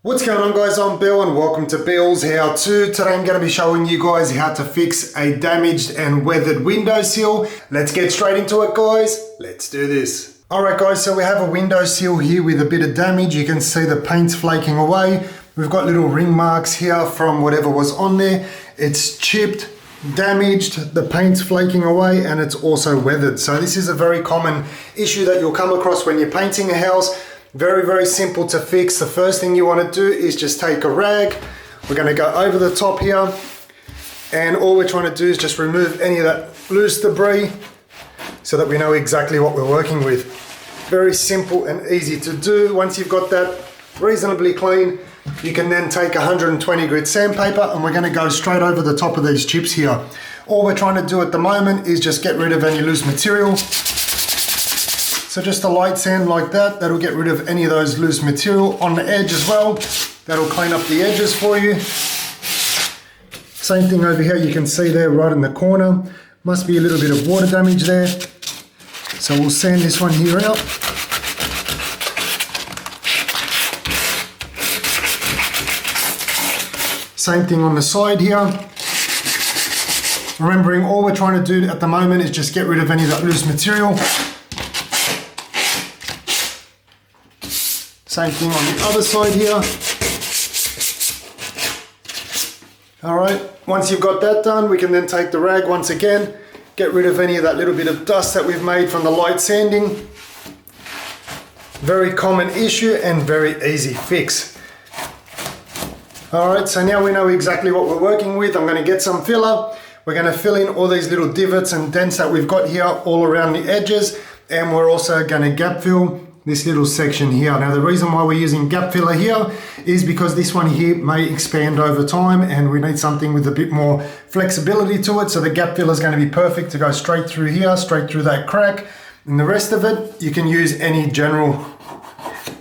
What's going on, guys? I'm Bill and welcome to Bill's How To. Today I'm going to be showing you guys how to fix a damaged and weathered windowsill. Let's get straight into it, guys. Let's do this. Alright guys, so we have a windowsill here with a bit of damage. You can see the paint's flaking away. We've got little ring marks here from whatever was on there. It's chipped, damaged, the paint's flaking away, and it's also weathered. So this is a very common issue that you'll come across when you're painting a house. Very simple to fix. The first thing you want to do is just take a rag. We're going to go over the top here, and all we're trying to do is just remove any of that loose debris so that we know exactly what we're working with. Very simple and easy to do. Once you've got that reasonably clean, you can then take 120 grit sandpaper and we're going to go straight over the top of these chips here. All we're trying to do at the moment is just get rid of any loose material. So just a light sand like that, that'll get rid of any of those loose material on the edge as well. That'll clean up the edges for you. Same thing over here, you can see there right in the corner. Must be a little bit of water damage there. So we'll sand this one here out. Same thing on the side here. Remembering all we're trying to do at the moment is just get rid of any of that loose material. Same thing on the other side here. Alright, once you've got that done, we can then take the rag once again, get rid of any of that little bit of dust that we've made from the light sanding. Very common issue and very easy fix. Alright, so now we know exactly what we're working with. I'm going to get some filler. We're going to fill in all these little divots and dents that we've got here all around the edges, and we're also going to gap fill this little section here. Now the reason why we're using gap filler here is because this one here may expand over time and we need something with a bit more flexibility to it. So the gap filler is going to be perfect to go straight through here, straight through that crack. And the rest of it, you can use any general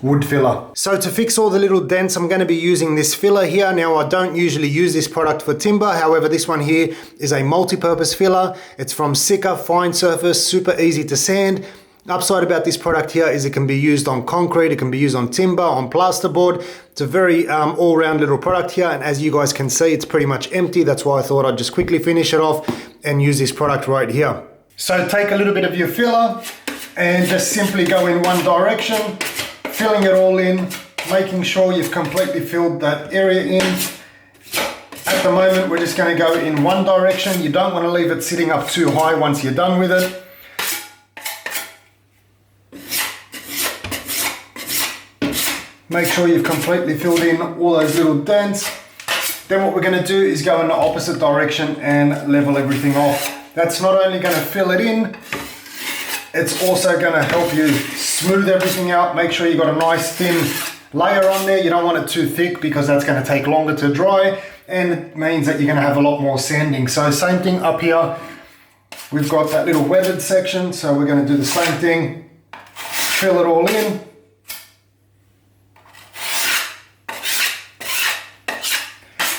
wood filler. So to fix all the little dents, I'm going to be using this filler here. Now I don't usually use this product for timber. However, this one here is a multi-purpose filler. It's from Sika Fine Surface, super easy to sand. Upside about this product here is it can be used on concrete, it can be used on timber, on plasterboard. It's a very all-round little product here, and as you guys can see, it's pretty much empty. That's why I thought I'd just quickly finish it off and use this product right here. So take a little bit of your filler and just simply go in one direction, filling it all in, making sure you've completely filled that area in. At the moment, we're just going to go in one direction. You don't want to leave it sitting up too high once you're done with it. Make sure you've completely filled in all those little dents. Then what we're going to do is go in the opposite direction and level everything off. That's not only going to fill it in, it's also going to help you smooth everything out. Make sure you've got a nice thin layer on there. You don't want it too thick because that's going to take longer to dry, and it means that you're going to have a lot more sanding. So same thing up here. We've got that little weathered section, so we're going to do the same thing. Fill it all in.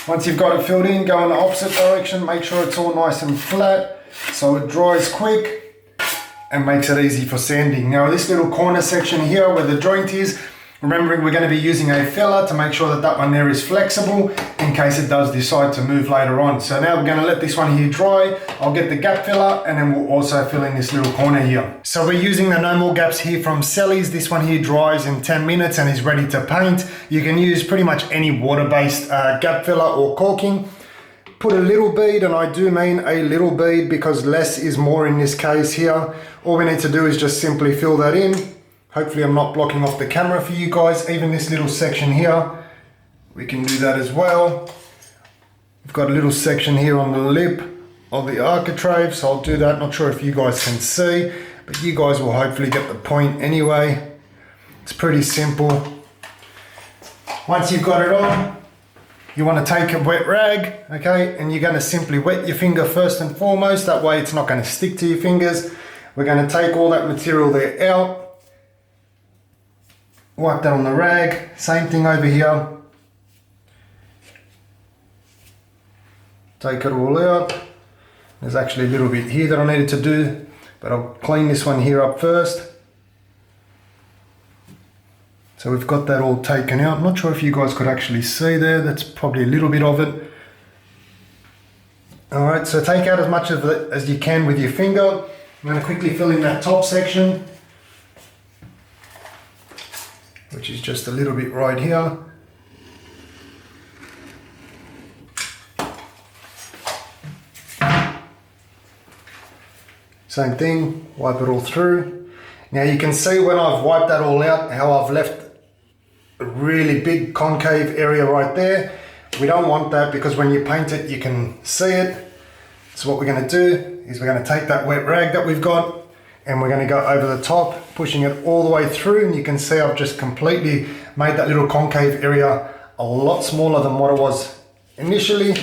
Once you've got it filled in, go in the opposite direction, make sure it's all nice and flat so it dries quick and makes it easy for sanding. Now this little corner section here where the joint is, remembering we're going to be using a filler to make sure that that one there is flexible in case it does decide to move later on. So now we're going to let this one here dry. I'll get the gap filler and then we'll also fill in this little corner here. So we're using the No More Gaps here from Sally's. This one here dries in 10 minutes and is ready to paint. You can use pretty much any water-based gap filler or caulking. Put a little bead, and I do mean a little bead because less is more in this case here. All we need to do is just simply fill that in. Hopefully I'm not blocking off the camera for you guys. Even this little section here, we can do that as well. We've got a little section here on the lip of the architrave, so I'll do that. Not sure if you guys can see, but you guys will hopefully get the point anyway. It's pretty simple. Once you've got it on, you want to take a wet rag, okay, and you're going to simply wet your finger first and foremost. That way it's not going to stick to your fingers. We're going to take all that material there out. Wipe that on the rag. Same thing over here. Take it all out. There's actually a little bit here that I needed to do, but I'll clean this one here up first. So we've got that all taken out. I'm not sure if you guys could actually see there. That's probably a little bit of it. All right, so take out as much of it as you can with your finger. I'm going to quickly fill in that top section, which is just a little bit right here. Same thing, wipe it all through. Now you can see when I've wiped that all out, how I've left a really big concave area right there. We don't want that because when you paint it, you can see it. So what we're going to do is we're going to take that wet rag that we've got and we're going to go over the top, pushing it all the way through. And you can see I've just completely made that little concave area a lot smaller than what it was initially.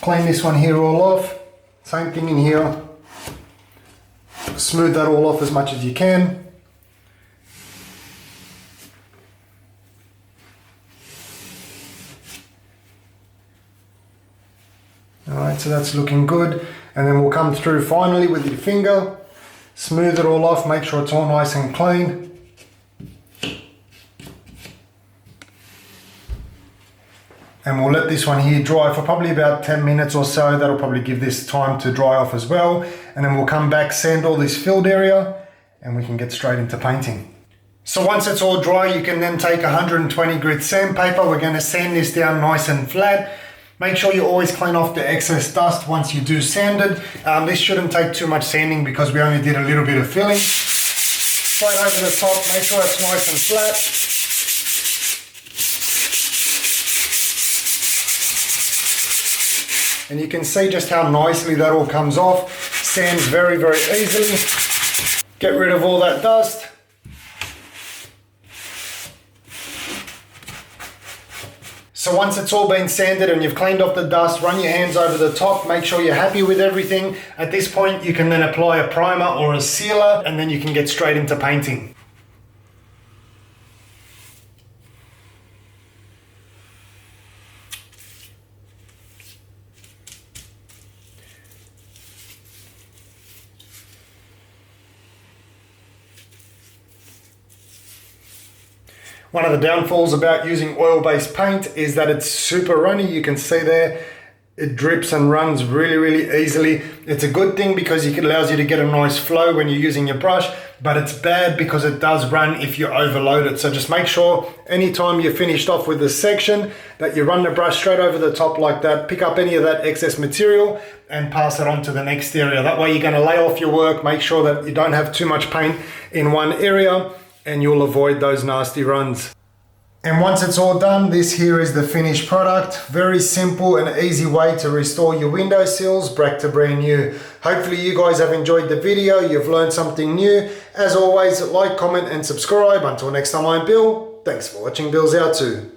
Clean this one here all off. Same thing in here. Smooth that all off as much as you can. Alright, so that's looking good. And then we'll come through finally with your finger, smooth it all off, make sure it's all nice and clean. And we'll let this one here dry for probably about 10 minutes or so. That'll probably give this time to dry off as well. And then we'll come back, sand all this filled area, and we can get straight into painting. So once it's all dry, you can then take 120 grit sandpaper. We're going to sand this down nice and flat. Make sure you always clean off the excess dust once you do sand it. This shouldn't take too much sanding because we only did a little bit of filling. Straight over the top, make sure it's nice and flat. And you can see just how nicely that all comes off. Sands very, very easily. Get rid of all that dust. So once it's all been sanded and you've cleaned off the dust, run your hands over the top, make sure you're happy with everything. At this point, you can then apply a primer or a sealer, and then you can get straight into painting. One of the downfalls about using oil-based paint is that it's super runny. You can see there, it drips and runs really, really easily. It's a good thing because it allows you to get a nice flow when you're using your brush, but it's bad because it does run if you overload it. So just make sure anytime you're finished off with this section that you run the brush straight over the top like that, pick up any of that excess material and pass it on to the next area. That way you're going to lay off your work, make sure that you don't have too much paint in one area, and you'll avoid those nasty runs. And once it's all done, this here is the finished product. Very simple and easy way to restore your windowsills back to brand new. Hopefully you guys have enjoyed the video, you've learned something new. As always, like, comment and subscribe. Until next time, I'm Bill. Thanks for watching Billshowto.